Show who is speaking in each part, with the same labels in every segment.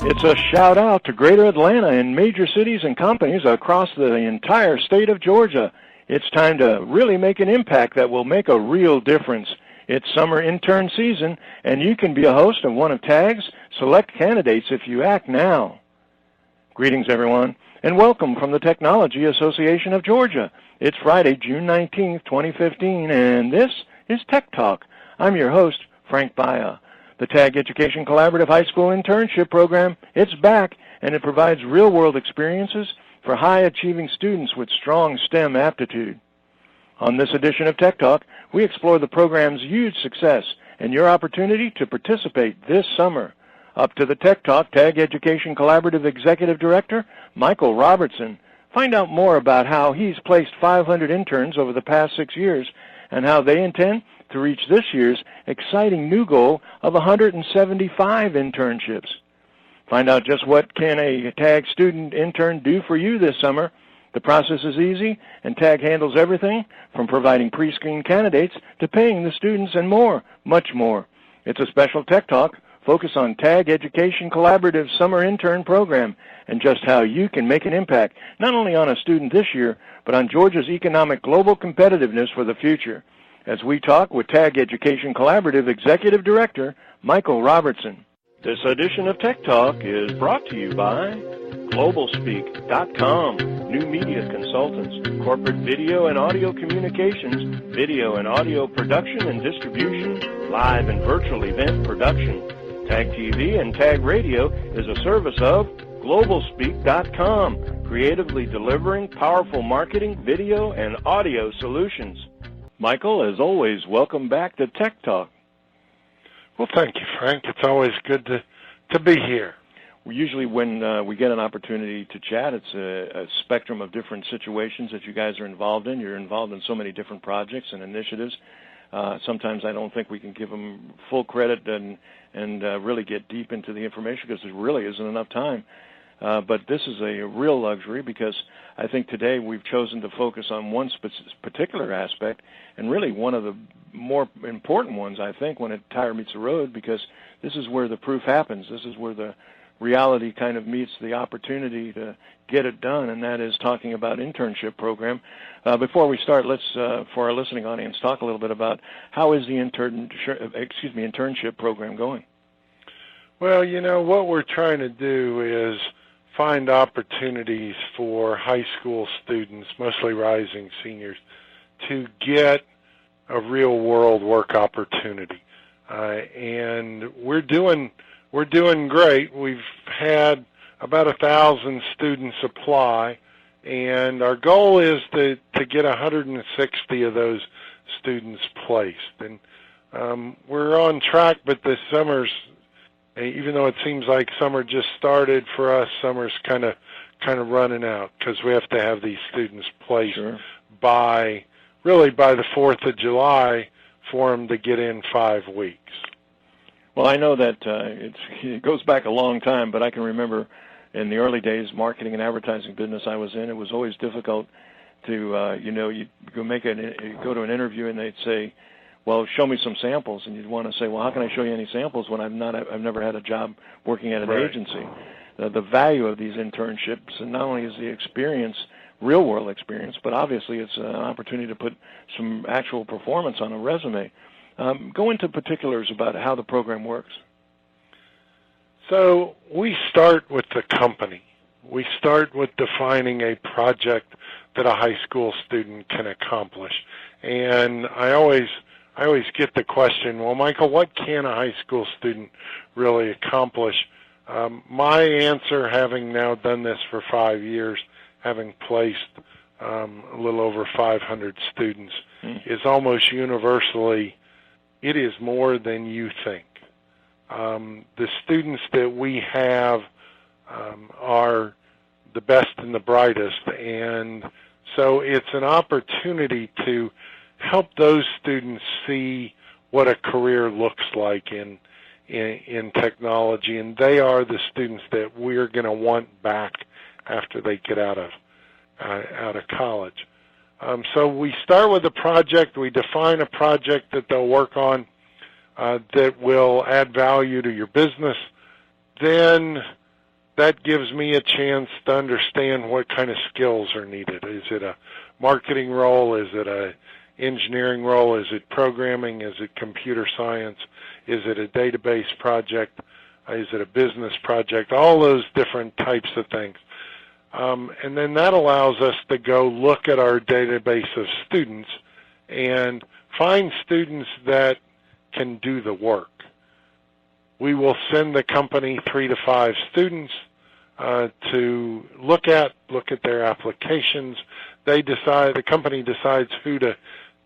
Speaker 1: It's a shout out to Greater Atlanta and major cities and companies across the entire state of Georgia. It's time to really make an impact that will make a real difference. It's summer intern season, and you can be a host of one of TAG's select candidates if you act now. Greetings, everyone, and welcome from the Technology Association of Georgia. It's Friday, June 19th, 2015, and this is Tech Talk. I'm your host, Frank Baia. The TAG Education Collaborative High School Internship Program, it's back, and it provides real-world experiences for high-achieving students with strong STEM aptitude. On this edition of Tech Talk, we explore the program's huge success and your opportunity to participate this summer. Up to the Tech Talk, TAG Education Collaborative Executive Director, Michael Robertson. Find out more about how he's placed 500 interns over the past 6 years and how they intend to reach this year's exciting new goal of 175 internships. Find out just what can a TAG student intern do for you this summer. The process is easy, and TAG handles everything from providing pre-screened candidates to paying the students and more, much more. It's a special Tech Talk focus on TAG Education Collaborative Summer Intern Program and just how you can make an impact, not only on a student this year, but on Georgia's economic global competitiveness for the future. As we talk with TAG Education Collaborative Executive Director, Michael Robertson. This edition of Tech Talk is brought to you by GlobalSpeak.com, new media consultants, corporate video and audio communications, video and audio production and distribution, live and virtual event production. TAG TV and TAG Radio is a service of GlobalSpeak.com, creatively delivering powerful marketing, video, and audio solutions. Michael, as always, welcome back to Tech Talk.
Speaker 2: Well, thank you, Frank. It's always good to be here.
Speaker 1: Usually when we get an opportunity to chat, it's a spectrum of different situations that you guys are involved in. You're involved in so many different projects and initiatives. Sometimes I don't think we can give them full credit and really get deep into the information because there really isn't enough time. But this is a real luxury because I think today we've chosen to focus on one particular aspect and really one of the more important ones, I think, when a tire meets the road, because this is where the proof happens. This is where the reality kind of meets the opportunity to get it done, and that is talking about internship program. Before we start, let's, for our listening audience, talk a little bit about how is the internship program going?
Speaker 2: Well, you know, what we're trying to do is find opportunities for high school students, mostly rising seniors, to get a real-world work opportunity. And we're doing great. We've had about 1,000 students apply, and our goal is to get 160 of those students placed. And we're on track, but this summer's, even though it seems like summer just started for us, summer's kind of running out because we have to have these students placed by the 4th of July for them to get in 5 weeks.
Speaker 1: Well, I know that it goes back a long time, but I can remember in the early days, marketing and advertising business I was in, it was always difficult to, you go to an interview and they'd say, well, show me some samples, and you'd want to say, well, how can I show you any samples when I've never had a job working at an agency? The value of these internships, and not only is the experience, real-world experience, but obviously it's an opportunity to put some actual performance on a resume. Go into particulars about how the program works.
Speaker 2: So we start with the company. We start with defining a project that a high school student can accomplish. And I always get the question, well, Michael, what can a high school student really accomplish? My answer, having now done this for 5 years, having placed a little over 500 students, is almost universally, it is more than you think. The students that we have are the best and the brightest, and so it's an opportunity to help those students see what a career looks like in technology, and they are the students that we're going to want back after they get out of college. So we start with a project. We define a project that they'll work on that will add value to your business. Then that gives me a chance to understand what kind of skills are needed. Is it a marketing role? Is it a engineering role? Is it programming? Is it computer science? Is it a database project? Is it a business project? All those different types of things. And then that allows us to go look at our database of students and find students that can do the work. We will send the company 3 to 5 students to look at their applications. The company decides who to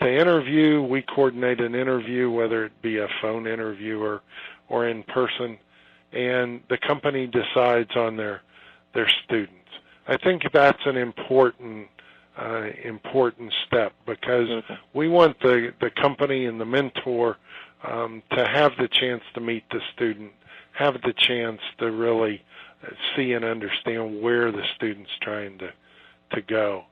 Speaker 2: interview. We coordinate an interview, whether it be a phone interview or in person, and the company decides on their students. I think that's an important step, because we want the company and the mentor to have the chance to meet the student, have the chance to really see and understand where the student's trying to go.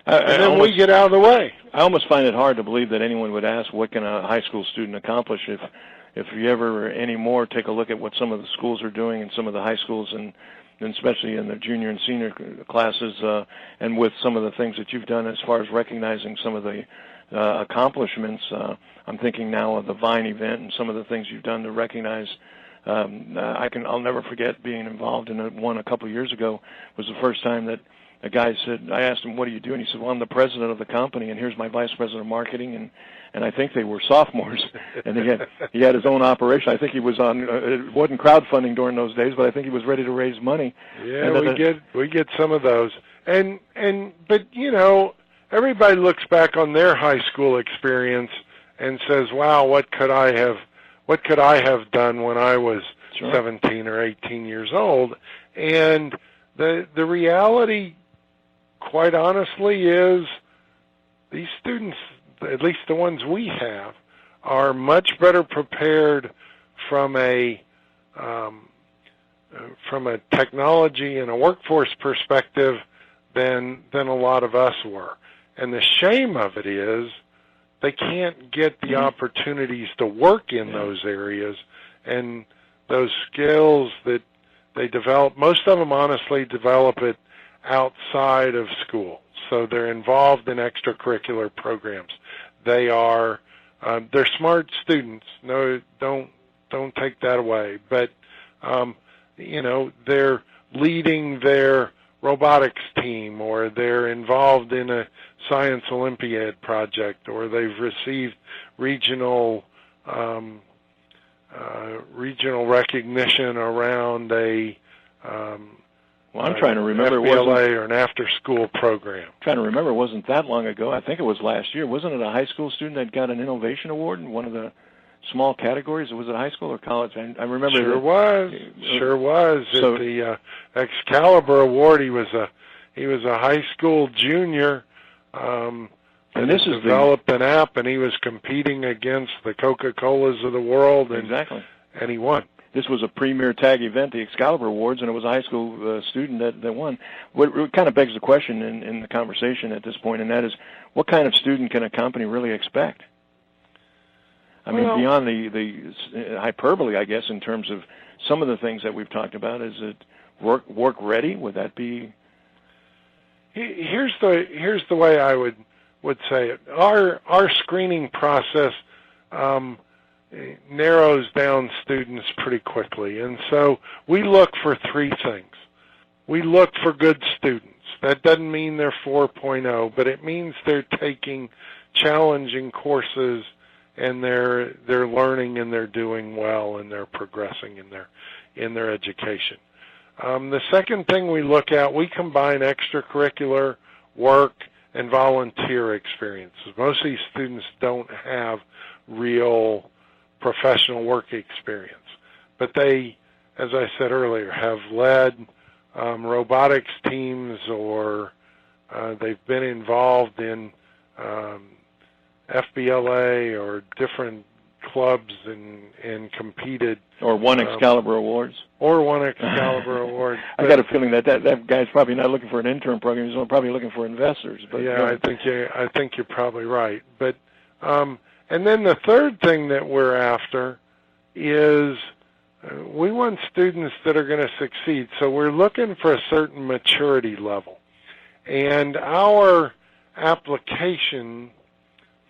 Speaker 2: And then we get out of the way.
Speaker 1: I almost find it hard to believe that anyone would ask, what can a high school student accomplish? If you ever anymore take a look at what some of the schools are doing in some of the high schools, and especially in the junior and senior classes, and with some of the things that you've done as far as recognizing some of the accomplishments. I'm thinking now of the Vine event and some of the things you've done to recognize. I'll never forget being involved in one a couple of years ago. It was the first time that a guy said, I asked him, what do you do? And he said, well, I'm the president of the company, and here's my vice president of marketing. And I think they were sophomores. And again, he had his own operation. I think he was on, it wasn't crowdfunding during those days, but I think he was ready to raise money.
Speaker 2: Yeah, we get some of those. But you know, everybody looks back on their high school experience and says, wow, what could I have done when I was 17 or 18 years old? And the reality, quite honestly, is these students, at least the ones we have, are much better prepared from a technology and a workforce perspective than a lot of us were. And the shame of it is they can't get the opportunities to work in those areas, and those skills that they develop, most of them honestly develop it outside of school. So they're involved in extracurricular programs. They're smart students. No, don't take that away. But you know, they're leading their robotics team, or they're involved in a science Olympiad project, or they've received regional recognition around a
Speaker 1: I'm trying to remember,
Speaker 2: FBLA or an after-school program.
Speaker 1: I'm trying to remember, it wasn't that long ago. I think it was last year. Wasn't it a high school student that got an innovation award in one of the small categories? Was it high school or college? I remember.
Speaker 2: Sure was. So, at the Excalibur Award, he was a high school junior. And this is developed an app, and he was competing against the Coca-Colas of the world, and and he won.
Speaker 1: This was a premier tag event, the Excalibur Awards, and it was a high school student that won. What kind of begs the question in the conversation at this point, and that is, what kind of student can a company really expect? I mean, beyond the hyperbole, I guess, in terms of some of the things that we've talked about, is it work ready? Would that be?
Speaker 2: Here's the way I would say it. Our screening process narrows down students pretty quickly, and so we look for 3 things. We look for good students. That doesn't mean they're 4.0, but it means they're taking challenging courses, and they're learning, and they're doing well, and they're progressing in their education. The second thing we look at, we combine extracurricular work and volunteer experiences. Most of these students don't have real professional work experience, but they, as I said earlier, have led robotics teams, or they've been involved in FBLA or different clubs and competed.
Speaker 1: Or won Excalibur Awards.
Speaker 2: Or won Excalibur Awards.
Speaker 1: I got a feeling that guy's probably not looking for an intern program. He's probably looking for investors. But
Speaker 2: yeah, I think you're probably right. But and then the third thing that we're after is we want students that are going to succeed. So we're looking for a certain maturity level. And our application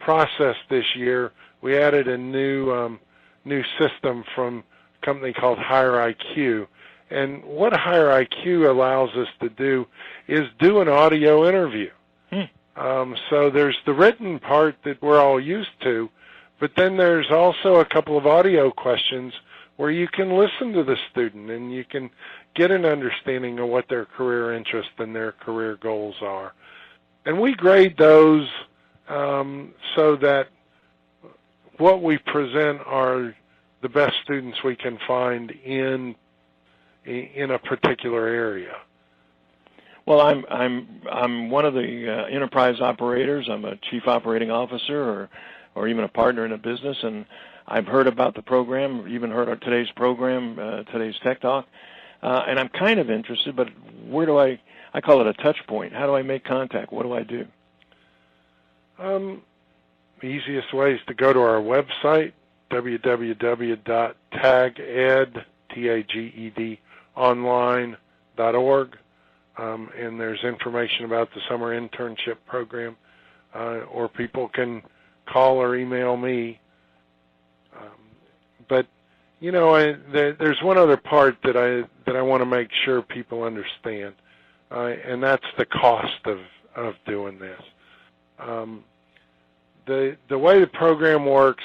Speaker 2: process this year, we added a new system from a company called Higher IQ. And what Higher IQ allows us to do is do an audio interview. So there's the written part that we're all used to, but then there's also a couple of audio questions where you can listen to the student and you can get an understanding of what their career interests and their career goals are. And we grade those so that what we present are the best students we can find in a particular area.
Speaker 1: Well, I'm one of the enterprise operators. I'm a chief operating officer or even a partner in a business, and I've heard about the program, even heard of today's program, today's Tech Talk, and I'm kind of interested, but where do I call it a touch point. How do I make contact? What do I do?
Speaker 2: The easiest way is to go to our website, www.tagedonline.org, and there's information about the summer internship program, or people can call or email me. But you know, there's one other part that I want to make sure people understand, and that's the cost of doing this. The way the program works,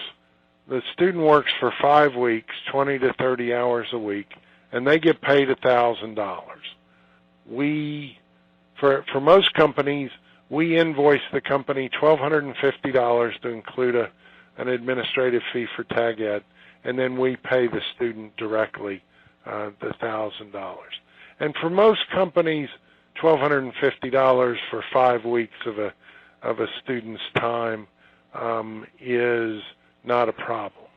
Speaker 2: the student works for 5 weeks, 20 to 30 hours a week, and they get paid $1,000. For most companies, we invoice the company $1,250 to include an administrative fee for Tag Ed, and then we pay the student directly the $1,000. And for most companies, $1,250 for 5 weeks of a student's time is not a problem.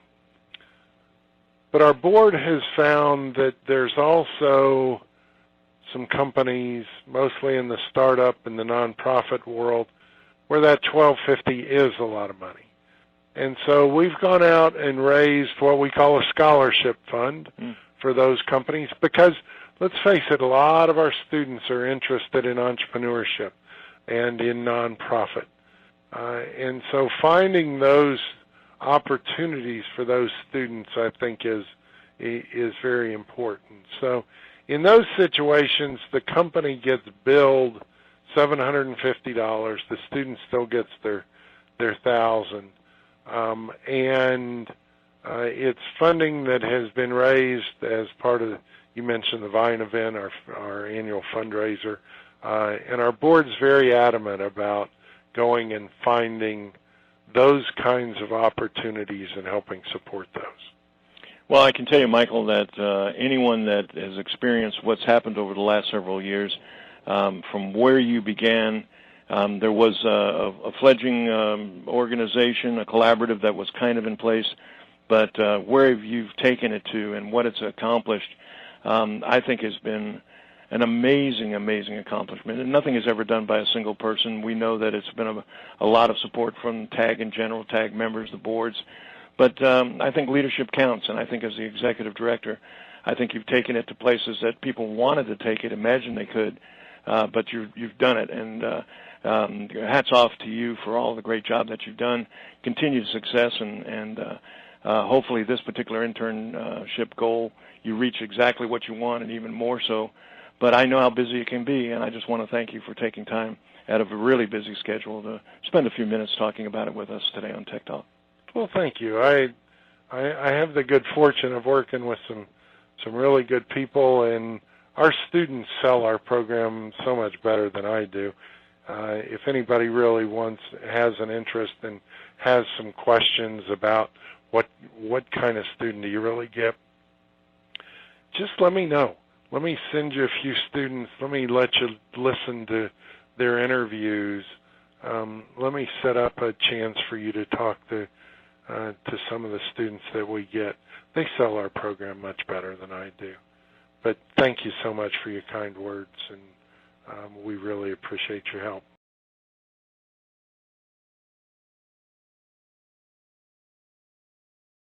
Speaker 2: But our board has found that there's also some companies, mostly in the startup and the nonprofit world, where that $1,250 is a lot of money. And so we've gone out and raised what we call a scholarship fund for those companies because, let's face it, a lot of our students are interested in entrepreneurship and in nonprofit. And so finding those opportunities for those students, I think, is very important. So in those situations, the company gets billed $750. The student still gets their $1,000. And it's funding that has been raised as part of, you mentioned the Vine event, our annual fundraiser, and our board's very adamant about going and finding those kinds of opportunities and helping support those.
Speaker 1: Well, I can tell you, Michael, that anyone that has experienced what's happened over the last several years, from where you began, there was a fledgling organization, a collaborative that was kind of in place, but where you've taken it to and what it's accomplished, I think has been an amazing, amazing accomplishment. And nothing is ever done by a single person. We know that it's been a lot of support from TAG in general, TAG members, the boards. But I think leadership counts, and I think as the executive director, I think you've taken it to places that people wanted to take it, imagined they could, but you've done it. And hats off to you for all the great job that you've done. Continued success, and hopefully this particular internship goal, you reach exactly what you want and even more so. But I know how busy it can be, and I just want to thank you for taking time out of a really busy schedule to spend a few minutes talking about it with us today on Tech Talk.
Speaker 2: Well, thank you. I have the good fortune of working with some really good people, and our students sell our program so much better than I do. If anybody really has an interest and has some questions about what kind of student do you really get, just let me know. Let me send you a few students. Let me let you listen to their interviews. Let me set up a chance for you to talk to some of the students that we get. They sell our program much better than I do. But thank you so much for your kind words, and we really appreciate your help.